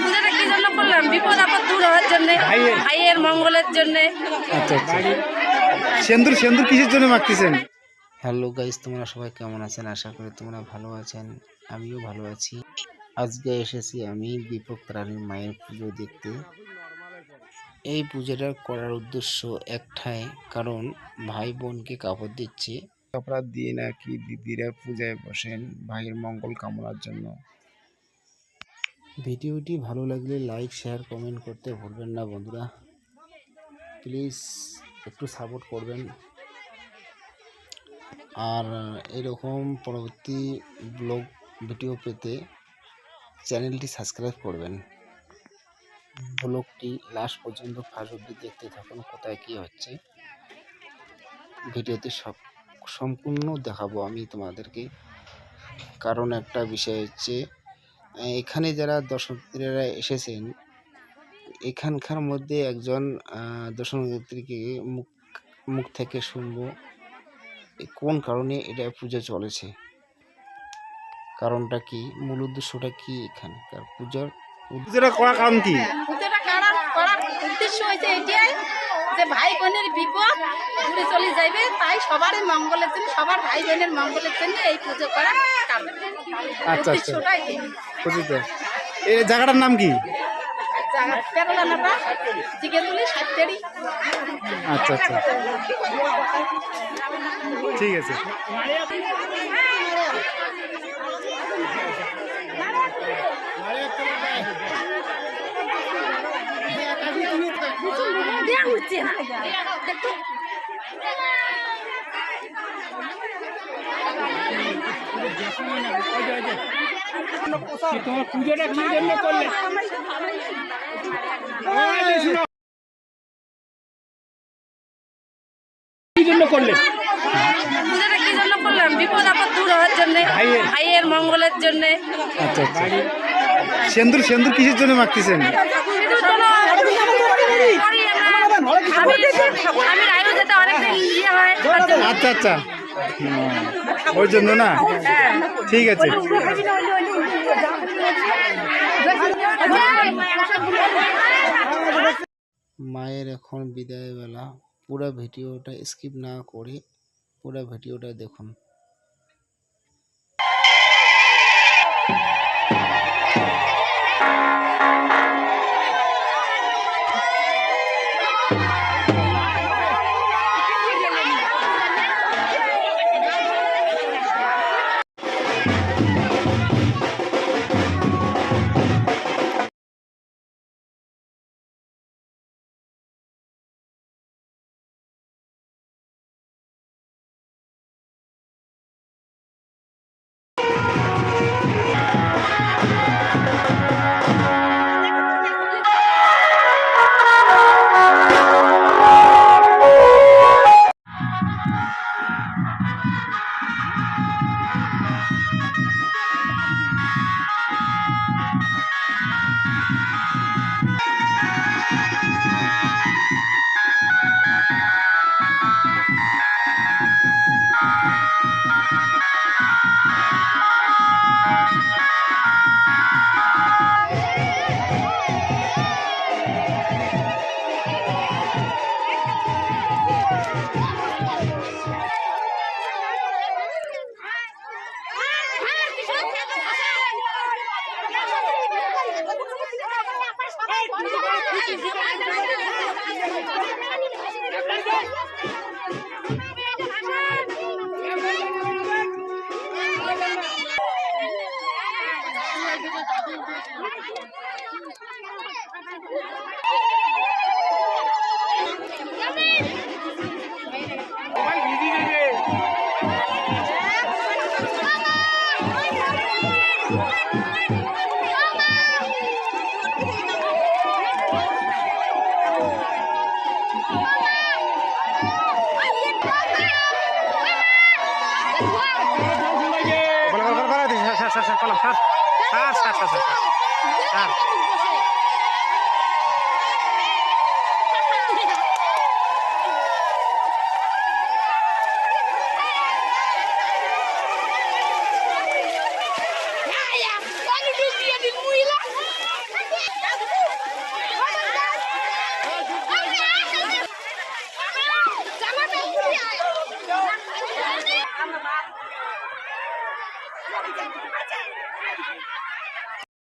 পূজাটা কি জন্য করলাম? বিপদ আপদ দূর হওয়ার জন্য, ভাইয়ের মঙ্গলের জন্য। আচ্ছা আচ্ছা। সেন্দুর সেন্দুর কিসের জন্য মাখতেছেন? হ্যালো গাইস, তোমরা সবাই কেমন আছেন? আশা করি তোমরা ভালো আছেন, আমিও ভালো আছি। আজকে এসেছি আমি দীপক রানীর মায়ের পুজো দেখতে। এই পুজোটা করার উদ্দেশ্য একটাই, কারণ ভাই বোনকে কাপড় দিচ্ছে। কাপড় দিয়ে নাকি দিদিরা পূজায় বসেন ভাইয়ের মঙ্গল কামনার জন্য। ভিডিওটি ভালো লাগলে লাইক শেয়ার কমেন্ট করতে ভুলবেন না বন্ধুরা। প্লিজ একটু সাপোর্ট করবেন। আর এরকম পরবর্তী ব্লগ ভিডিও পেতে চ্যানেলটি সাবস্ক্রাইব করবেন। ব্লগটি লাস্ট পর্যন্ত ফার্স্ট অবধি দেখতে থাকুন, কোথায় কি হচ্ছে ভিডিওতে সম্পূর্ণ দেখাবো আমি তোমাদেরকে। কারণ একটা বিষয় হচ্ছে, এখানে যারা দর্শকরা এসেছেন, এখানকার মধ্যে একজন দর্শনার্থীকে মুখ থেকে শুনবো কোন কারণে এটা পূজা চলেছে, কারণটা কি, মূল উদ্দেশ্যটা কি, এখানকার পুজোটা করার কারণ কি? পূজাটা করার উদ্দেশ্য হয়েছে এটাই যে ভাই বোনের বিপদ দূরে চলে যাবে, তাই সবার মঙ্গলের জন্য, সবার ভাই বোনের মঙ্গলের জন্য এই পুজো করার কারণ। আচ্ছা আচ্ছা। এই জায়গাটার নাম কি? কেরলানাটা জিগেতুলি সাতটারি। আচ্ছা আচ্ছা, ঠিক আছে। হচ্ছে না তোমার পুজোটা কি জন্য করলে? কি জন্য করলে? পূজাটা কি জন্য করলাম? বিপদ আপদ দূর হওয়ার জন্য, ভাইয়ের মঙ্গলের জন্য। আচ্ছা আচ্ছা। সেন্দুর সেন্দুর কিসের জন্য মাখতেছেন? আমি রায়ও যেতে অনেকদিন ইয়ে হয়। আচ্ছা আচ্ছা, ওই জন্য না? ঠিক আছে। মায়ের এখন বিদায় বেলা। পুরো ভিডিওটা স্কিপ না করে পুরো ভিডিওটা দেখুন।